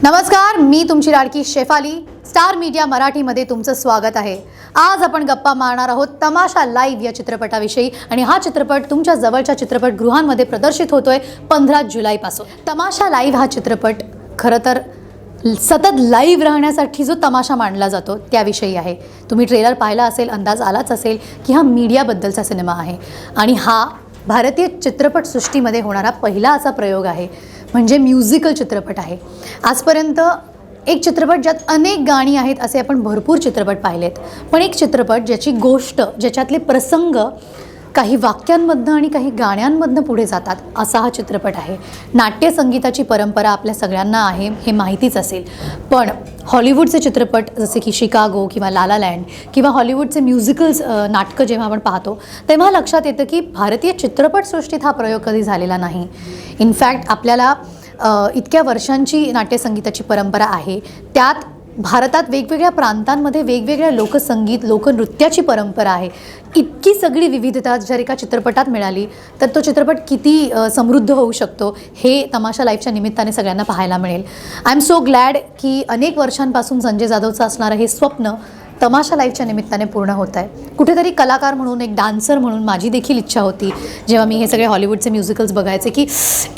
नमस्कार, मी तुमची लाडकी Shefali star media मराठीमध्ये तुमचं स्वागत आहे। आज आपण गप्पा मारणार आहोत तमाशा लाईव्ह या चित्रपटाविषयी आणि हा चित्रपट तुमच्या जवळच्या चित्रपटगृहांमध्ये प्रदर्शित होतोय 15 जुलैपासून। तमाशा लाईव्ह हा चित्रपट खरं तर सतत लाईव्ह राहण्यासाठी जो तमाशा मांडला जातो त्याविषयी आहे। तुम्ही ट्रेलर पाहिला असेल, अंदाज आलाच असेल की हा मीडियाबद्दलचा सिनेमा आहे आणि हा भारतीय चित्रपटसृष्टीमध्ये होणारा पहिला असा प्रयोग आहे, म्हणजे म्युझिकल चित्रपट आहे। आजपर्यंत एक चित्रपट ज्यात अनेक गाणी आहेत असे आपण भरपूर चित्रपट पाहिलेत, पण एक चित्रपट ज्याची गोष्ट, ज्याच्यातले प्रसंग काही वाक्यांमधनं आणि काही गाण्यांमधनं पुढे जातात असा हा चित्रपट आहे। नाट्य संगीताची परंपरा आपल्या सगळ्यांना आहे हे माहितीच असेल, पण हॉलिवूडचे चित्रपट जसे की शिकागो किंवा ला ला लँड किंवा हॉलिवूडचे म्युझिकल्स नाटकं जेव्हा आपण पाहतो तेव्हा लक्षात येतं की भारतीय चित्रपटसृष्टीत हा प्रयोग कधी झालेला नाही। इनफॅक्ट आपल्याला इतक्या वर्षांची नाट्यसंगीताची परंपरा आहे, त्यात भारतात वेगवेगळ्या प्रांतांमध्ये वेगवेगळ्या लोकसंगीत लोकनृत्याची परंपरा आहे। इतकी सगळी विविधता जर एका चित्रपटात मिळाली तर तो चित्रपट किती समृद्ध होऊ शकतो हे तमाशा लाईव्हच्या निमित्ताने सगळ्यांना पाहायला मिळेल। आय एम सो ग्लॅड की अनेक वर्षांपासून संजय जाधवचं असणारं हे स्वप्न तमाशा लाईव्हच्या निमित्ताने पूर्ण होत आहे। कुठेतरी कलाकार म्हणून, एक डान्सर म्हणून माझी देखील इच्छा होती जेव्हा मी हे सगळे हॉलिवूडचे म्युझिकल्स बघायचे की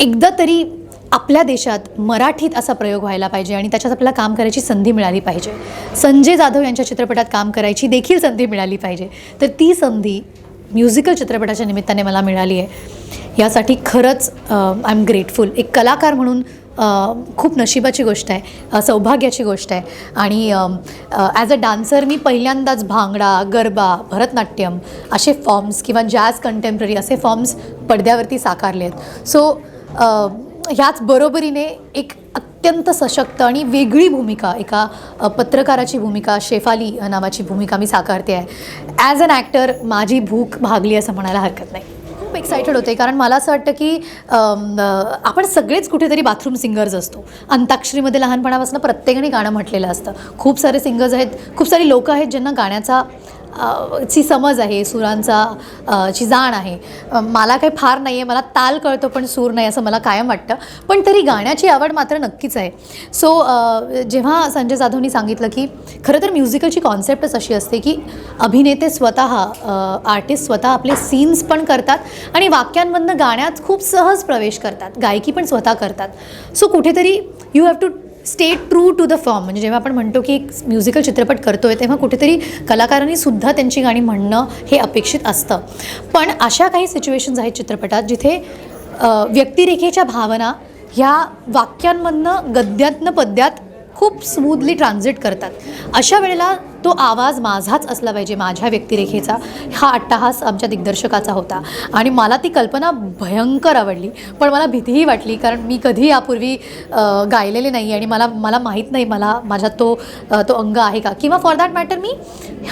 एकदा तरी आपल्या देशात मराठीत असा प्रयोग व्हायला पाहिजे आणि त्याच्यात आपल्याला काम करायची संधी मिळाली पाहिजे। संजय जाधव यांच्या चित्रपटात काम करायची देखील संधी मिळाली पाहिजे, तर ती संधी म्युझिकल चित्रपटाच्या निमित्ताने मला मिळाली आहे। यासाठी खरंच आय एम ग्रेटफुल। एक कलाकार म्हणून खूप नशिबाची गोष्ट आहे, सौभाग्याची गोष्ट आहे। आणि ॲज अ डान्सर मी पहिल्यांदाच भांगडा, गरबा, भरतनाट्यम असे फॉर्म्स किंवा जॅझ कंटेम्प्ररी असे फॉर्म्स पडद्यावरती साकारले आहेत। सो ह्याच बरोबरीने एक अत्यंत सशक्त आणि वेगळी भूमिका, एका पत्रकाराची भूमिका, शेफाली नावाची भूमिका मी साकारते आहे। ॲज अन ॲक्टर माझी भूक भागली असं म्हणायला हरकत नाही। खूप एक्सायटेड होते कारण मला असं वाटतं की आपण सगळेच कुठेतरी बाथरूम सिंगर्स असतो। अंताक्षरीमध्ये लहानपणापासून प्रत्येकाने गाणं म्हटलेलं असतं। खूप सारे सिंगर्स आहेत, खूप सारी लोकं आहेत ज्यांना गाण्याचा ची समज आहे, सुरांचा ची जाण आहे। मला काही फार नाही आहे, मला ताल कळतो पण सूर नाही असं मला कायम वाटतं, पण तरी गाण्याची आवड मात्र नक्कीच आहे। सो जेव्हा संजय जाधवनी सांगितलं की खरं तर म्युझिकलची कॉन्सेप्टच अशी असते की अभिनेते स्वतः, आर्टिस्ट स्वतः आपले सीन्स पण करतात आणि वाक्यांमधनं गाण्यात खूप सहज प्रवेश करतात, गायकी पण स्वतः करतात। सो कुठेतरी you have to stay true to the form. म्हणजे जेव्हा आपण म्हणतो की एक म्युझिकल चित्रपट करतोय तेव्हा कुठेतरी कलाकारांनी सुद्धा त्यांची गाणी म्हणणं हे अपेक्षित असतं, पण अशा काही सिच्युएशन्स आहेत चित्रपटात जिथे व्यक्तिरेखेच्या भावना ह्या वाक्यांमधनं गद्यातनं पद्यात खूप स्मूथली ट्रान्झिट करतात। अशा वेळेला तो आवाज माझाच असला पाहिजे, माझ्या व्यक्तिरेखेचा। हा अट्टहास आमच्या दिग्दर्शकाचा होता आणि मला ती कल्पना भयंकर आवडली, पण मला भीतीही वाटली कारण मी कधी यापूर्वी गायलेले नाही आणि मला माहीत नाही माझ्यात तो अंग आहे का, किंवा फॉर दॅट मॅटर मी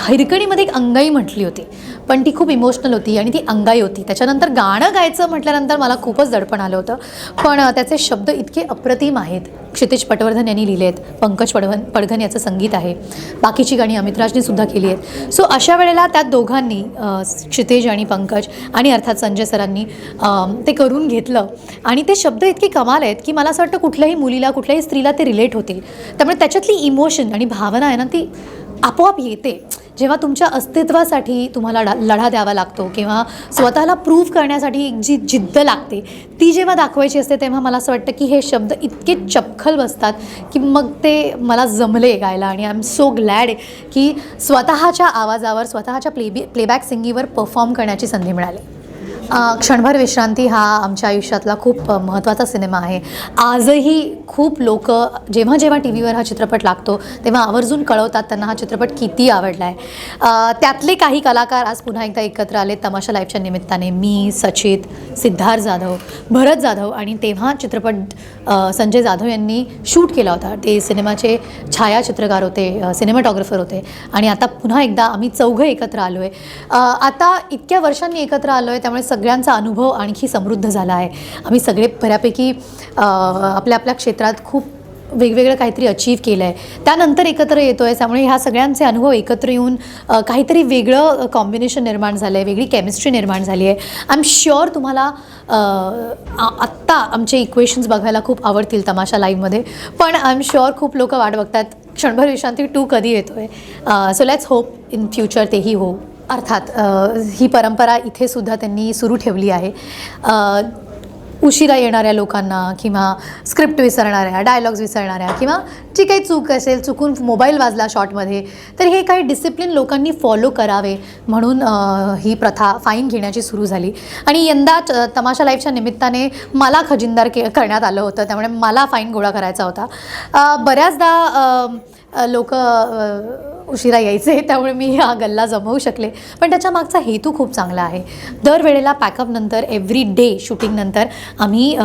हिरकणीमध्ये एक अंगाई म्हटली होती पण ती खूप इमोशनल होती आणि ती अंगाई होती। त्याच्यानंतर गाणं गायचं म्हटल्यानंतर मला खूपच दडपण आलं होतं, पण त्याचे शब्द इतके अप्रतिम आहेत। क्षितिज पटवर्धन यांनी लिहिले आहेत, पंकज पडघन याचं संगीत आहे, बाकीची गाणी अमितराजने सुद्धा केली आहेत। सो अशा वेळेला त्या दोघांनी, क्षितिज आणि पंकज आणि अर्थात संजय सरांनी ते करून घेतलं आणि ते शब्द इतके कमाल आहेत की मला असं वाटतं कुठल्याही मुलीला, कुठल्याही स्त्रीला ते रिलेट होतील। त्यामुळे त्याच्यातली इमोशन आणि भावना आहे ना ती आपोआप येते जेव्हा तुमच्या अस्तित्वासाठी तुम्हाला लढा द्यावा लागतो किंवा स्वतःला प्रूव्ह करण्यासाठी एक जी जिद्द लागते ती जेव्हा दाखवायची असते तेव्हा मला असं वाटतं की हे शब्द इतके चपखल बसतात की मग ते मला जमले गायला। आणि आय एम सो ग्लॅड की स्वतःच्या आवाजावर, स्वतःच्या प्लेबॅक सिंगिंगवर परफॉर्म करण्याची संधी मिळाली। क्षणभर विश्रांती हा आमच्या आयुष्यातला खूप महत्त्वाचा सिनेमा आहे। आजही खूप लोक जेव्हा जेव्हा टी व्हीवर हा चित्रपट लागतो तेव्हा आवर्जून कळवतात त्यांना हा चित्रपट किती आवडला आहे। त्यातले काही कलाकार आज पुन्हा एकदा एकत्र आले तमाशा लाईव्हच्या निमित्ताने। मी, सचित, सिद्धार्थ जाधव, भरत जाधव आणि तेव्हा चित्रपट संजय जाधव यांनी शूट केला होता। ते सिनेमाचे छायाचित्रकार होते, सिनेमॅटोग्राफर होते आणि आता पुन्हा एकदा आम्ही चौघं एकत्र आलो आहे। आता इतक्या वर्षांनी एकत्र आलो आहे त्यामुळे सगळ्यांचा अनुभव आणखी समृद्ध झाला आहे। आम्ही सगळे बऱ्यापैकी आपल्या आपल्या क्षेत्रात खूप वेगवेगळं काहीतरी अचीव केलं आहे, त्यानंतर एकत्र येतो आहे. त्यामुळे ह्या सगळ्यांचे अनुभव एकत्र येऊन काहीतरी वेगळं कॉम्बिनेशन निर्माण झालं आहे, वेगळी केमिस्ट्री निर्माण झाली आहे. आय एम शुअर तुम्हाला आत्ता आमचे इक्वेशन्स बघायला खूप आवडतील तमाशा लाईव्हमध्ये. पण आय एम शुअर खूप लोक वाट बघतात क्षणभर विश्रांती 2 कधी येतो आहे. So let's hope in future तेही हो. अर्थात ही परंपरा इथे सुद्धा त्यांनी सुरू ठेवली आहे. उशिरा येणाऱ्या लोकांना किंवा स्क्रिप्ट विसरणाऱ्या, डायलॉग्स विसरणाऱ्या किंवा जी काही चूक असेल, चुकून मोबाईल वाजला शॉटमध्ये, तर हे काही डिसिप्लिन लोकांनी फॉलो करावे म्हणून ही प्रथा फाईन घेण्याची सुरू झाली. आणि यंदा तमाशा लाईव्हच्या निमित्ताने मला खजिनदार करण्यात आलं होतं, त्यामुळे मला फाईन गोळा करायचा होता. बऱ्याचदा लोक उशिरा यायचे, त्यामुळे मी हा गल्ला जमवू शकले. पण त्याच्या मागचा हेतू खूप चांगला आहे. दरवेळेला पॅकअपनंतर, एव्हरी डे शूटिंगनंतर आम्ही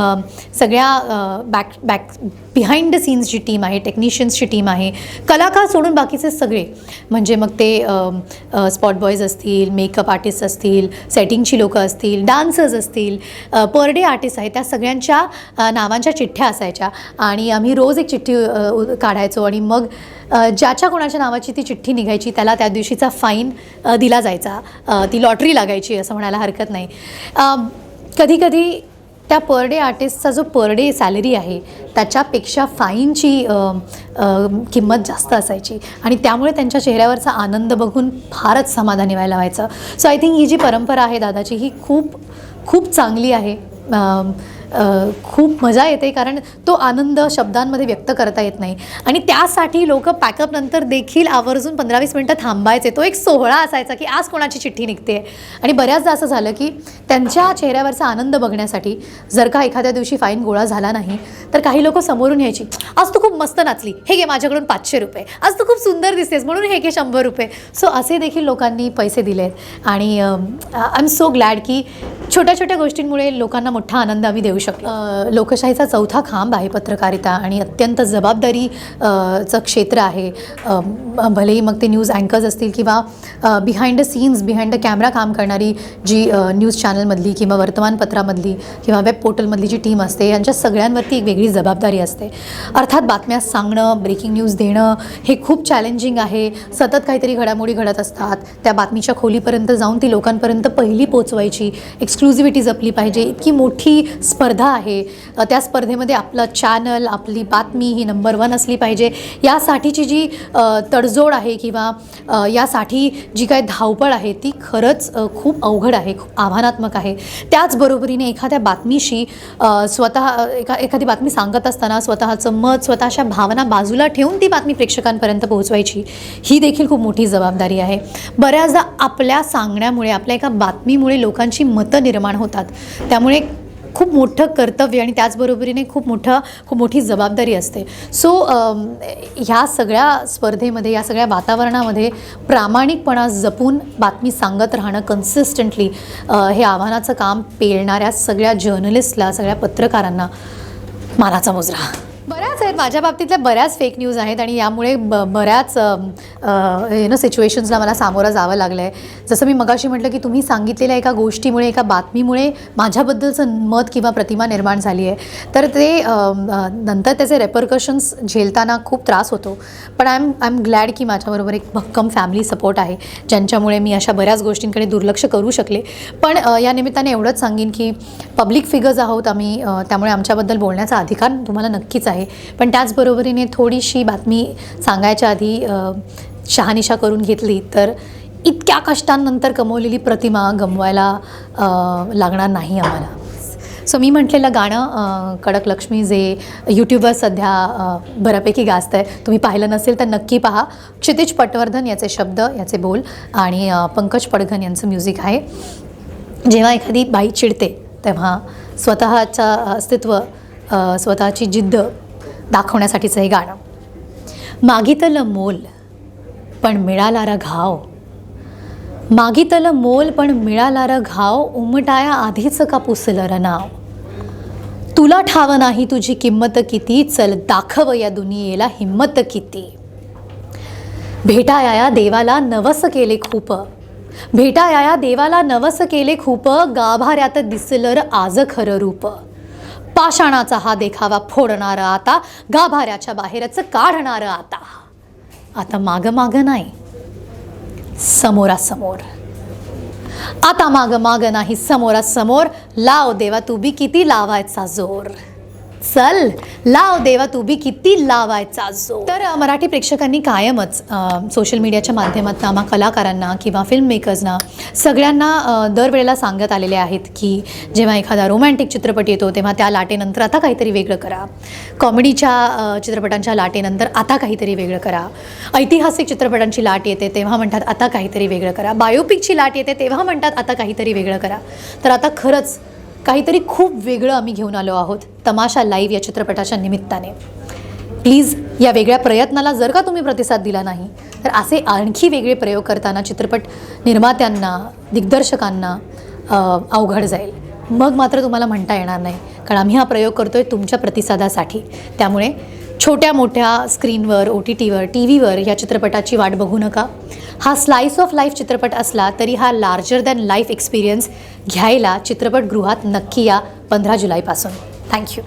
सगळ्या बॅक बिहाइंड द सीन्सची टीम आहे, टेक्निशियन्सची टीम आहे, कलाकार सोडून बाकीचे सगळे, म्हणजे मग ते स्पॉट बॉयज असतील, मेकअप आर्टिस्ट असतील, सेटिंगची लोकं असतील, डान्सर्स असतील, पर डे आर्टिस्ट आहेत, त्या सगळ्यांच्या नावांच्या चिठ्ठ्या असायच्या. आणि आम्ही रोज एक चिठ्ठी काढायचो आणि मग ज्याच्या कोणाच्या नावाची ती चिठ्ठी निघायची त्याला त्या दिवशीचा फाईन दिला जायचा. ती लॉटरी लागायची असं म्हणायला हरकत नाही. कधीकधी त्या पर डे आर्टिस्टचा जो पर डे सॅलरी आहे त्याच्यापेक्षा फाईनची किंमत जास्त असायची आणि त्यामुळे त्यांच्या चेहऱ्यावरचा आनंद बघून फारच समाधानी व्हायला व्हायचं. सो आय थिंक ही जी परंपरा आहे दादाची ही खूप खूप चांगली आहे. खूप मजा येते कारण तो आनंद शब्दांमध्ये व्यक्त करता येत नाही आणि त्यासाठी लोक पॅकअपनंतर देखील आवर्जून 15-20 मिनटं थांबायचे. तो एक सोहळा असायचा की आज कोणाची चिठ्ठी निघते. आणि बऱ्याचदा असं झालं की त्यांच्या चेहऱ्यावरचा आनंद बघण्यासाठी जर का एखाद्या दिवशी फाईन गोळा झाला नाही तर काही लोक समोरून यायची, आज तू खूप मस्त नाचली, हे घे माझ्याकडून 500 रुपये, आज तू खूप सुंदर दिसतेस म्हणून हे घे 100 रुपये. सो असे देखील लोकांनी पैसे दिलेत आणि आय एम सो ग्लॅड की छोट्या छोट्या गोष्टींमुळे लोकांना मोठा आनंद आम्ही देऊ शकतो. लोकशाहीचा चौथा खांब आहे पत्रकारिता आणि अत्यंत जबाबदारीचं क्षेत्र आहे. भलेही मग ते न्यूज अँकर्स असतील किंवा behind the scenes, behind the camera काम करणारी जी न्यूज चॅनलमधली किंवा वर्तमानपत्रामधली किंवा वेब पोर्टलमधली जी टीम असते यांच्या सगळ्यांवरती एक वेगळी जबाबदारी असते. अर्थात बातम्या सांगणं, ब्रेकिंग न्यूज देणं हे खूप चॅलेंजिंग आहे. सतत काहीतरी घडामोडी घडत असतात, त्या बातमीच्या खोलीपर्यंत जाऊन ती लोकांपर्यंत पहिली पोचवायची, एक्सक्लुझिव्हिटी जपली पाहिजे. इतकी मोठी स्पर्धा आहे, त्या स्पर्धेमध्ये आपलं चॅनल, आपली बातमी ही नंबर 1 असली पाहिजे. यासाठीची जी तडजोड आहे किंवा यासाठी जी काय धावपळ आहे ती खरंच खूप अवघड आहे, खूप आव्हानात्मक आहे. त्याचबरोबरीने एखाद्या बातमीशी एखादी बातमी सांगत असताना स्वतःचं मत, स्वतःच्या भावना बाजूला ठेवून ती बातमी प्रेक्षकांपर्यंत पोहोचवायची ही देखील खूप मोठी जबाबदारी आहे. बऱ्याचदा आपल्या सांगण्यामुळे, आपल्या एका बातमीमुळे लोकांची मतं निर्माण होतात. त्यामुळे खूप मोठं कर्तव्य आणि त्याचबरोबरीने खूप मोठी जबाबदारी असते. सो ह्या सगळ्या स्पर्धेमध्ये, या सगळ्या वातावरणामध्ये प्रामाणिकपणा जपून बातमी सांगत राहणं कन्सिस्टंटली, हे आव्हानाचं काम पेलणाऱ्या सगळ्या जर्नलिस्टला, सगळ्या पत्रकारांना मानाचा मुजरा. बऱ्याच आहेत माझ्या बाबतीतल्या, बऱ्याच फेक न्यूज आहेत आणि यामुळे बऱ्याच सिच्युएशन्सला मला सामोरं जावं लागलं आहे. जसं मी मगाशी म्हटलं की तुम्ही सांगितलेल्या एका गोष्टीमुळे, एका बातमीमुळे माझ्याबद्दलचं मत किंवा प्रतिमा निर्माण झाली आहे, तर ते नंतर त्याचे रेपरकशन्स झेलताना खूप त्रास होतो. पण आय एम ग्लॅड की माझ्याबरोबर एक भक्कम फॅमिली सपोर्ट आहे, ज्यांच्यामुळे मी अशा बऱ्याच गोष्टींकडे दुर्लक्ष करू शकले. पण या निमित्ताने एवढंच सांगेन की पब्लिक फिगर्स आहोत आम्ही, त्यामुळे आमच्याबद्दल बोलण्याचा अधिकार तुम्हाला नक्कीच आहे. पण त्याचबरोबरीने थोडीशी बातमी सांगायच्या आधी शहानिशा करून घेतली तर इतक्या कष्टांनंतर कमवलेली प्रतिमा गमवायला लागणार नाही आम्हाला. सो मी म्हटलेलं गाणं कडक लक्ष्मी जे यूट्यूबवर सध्या बऱ्यापैकी गाजतं आहे, तुम्ही पाहिलं नसेल तर नक्की पहा. क्षितिज पटवर्धन याचे शब्द, याचे बोल आणि पंकज पडघन यांचं म्युझिक आहे. जेव्हा एखादी बाई चिडते तेव्हा स्वतःचं अस्तित्व, स्वतःची जिद्द दाखवण्यासाठीचं हे गाणं. मागितलं मोल पण मिळाला र घाव, मागितलं मोल पण मिळाला र घाव, उमटाया आधीच का पुसलं र नाव. तुला ठाव नाही तुझी किंमत किती, चल दाखव या दुनियेला हिम्मत किती. भेटाया देवाला नवस केले खूप, भेटाया देवाला नवस केले खूप, गाभाऱ्यात दिसलं र आज खरं रूप. पाषाणाचा हा देखावा फोडणारं आता, गाभाऱ्याच्या बाहेरच काढणारं आता मागं नाही, समोरासमोर. आता मागं नाही, समोरासमोर. लाव देवा तू बी किती लावायचा जोर. चल लाव देवा तू बी किती लावायचा जोर. तर मराठी प्रेक्षकांनी कायमच सोशल मीडियाच्या माध्यमातून आम्हा कलाकारांना किंवा फिल्म मेकर्सना सगळ्यांना दरवेळेला सांगत आलेले आहेत की जेव्हा एखादा रोमॅन्टिक चित्रपट येतो तेव्हा त्या लाटेनंतर आता काहीतरी वेगळं करा, कॉमेडीच्या चित्रपटांच्या लाटेनंतर आता काहीतरी वेगळं करा, ऐतिहासिक चित्रपटांची लाट येते तेव्हा म्हणतात आता काहीतरी वेगळं करा, बायोपिकची लाट येते तेव्हा म्हणतात आता काहीतरी वेगळं करा. तर आता खरंच काहीतरी खूप वेगळं आम्ही घेऊन आलो आहोत तमाशा लाईव्ह या चित्रपटाच्या निमित्ताने. प्लीज या वेगळ्या प्रयत्नाला जर का तुम्ही प्रतिसाद दिला नाही तर असे आणखी वेगळे प्रयोग करताना चित्रपट निर्मात्यांना, दिग्दर्शकांना अवघड जाईल. मग मात्र तुम्हाला म्हणता येणार नाही, कारण आम्ही हा प्रयोग करतोय तुमच्या प्रतिसादासाठी. त्यामुळे छोट्या मोठ्या स्क्रीनवर, OTTवर, TV वर या चित्रपटाची वाट बघू नका. हा स्लाइस ऑफ लाईफ चित्रपट असला तरी हा लार्जर दॅन लाईफ एक्सपिरियन्स घ्यायला चित्रपटगृहात नक्की या 15 जुलैपासून. थँक्यू.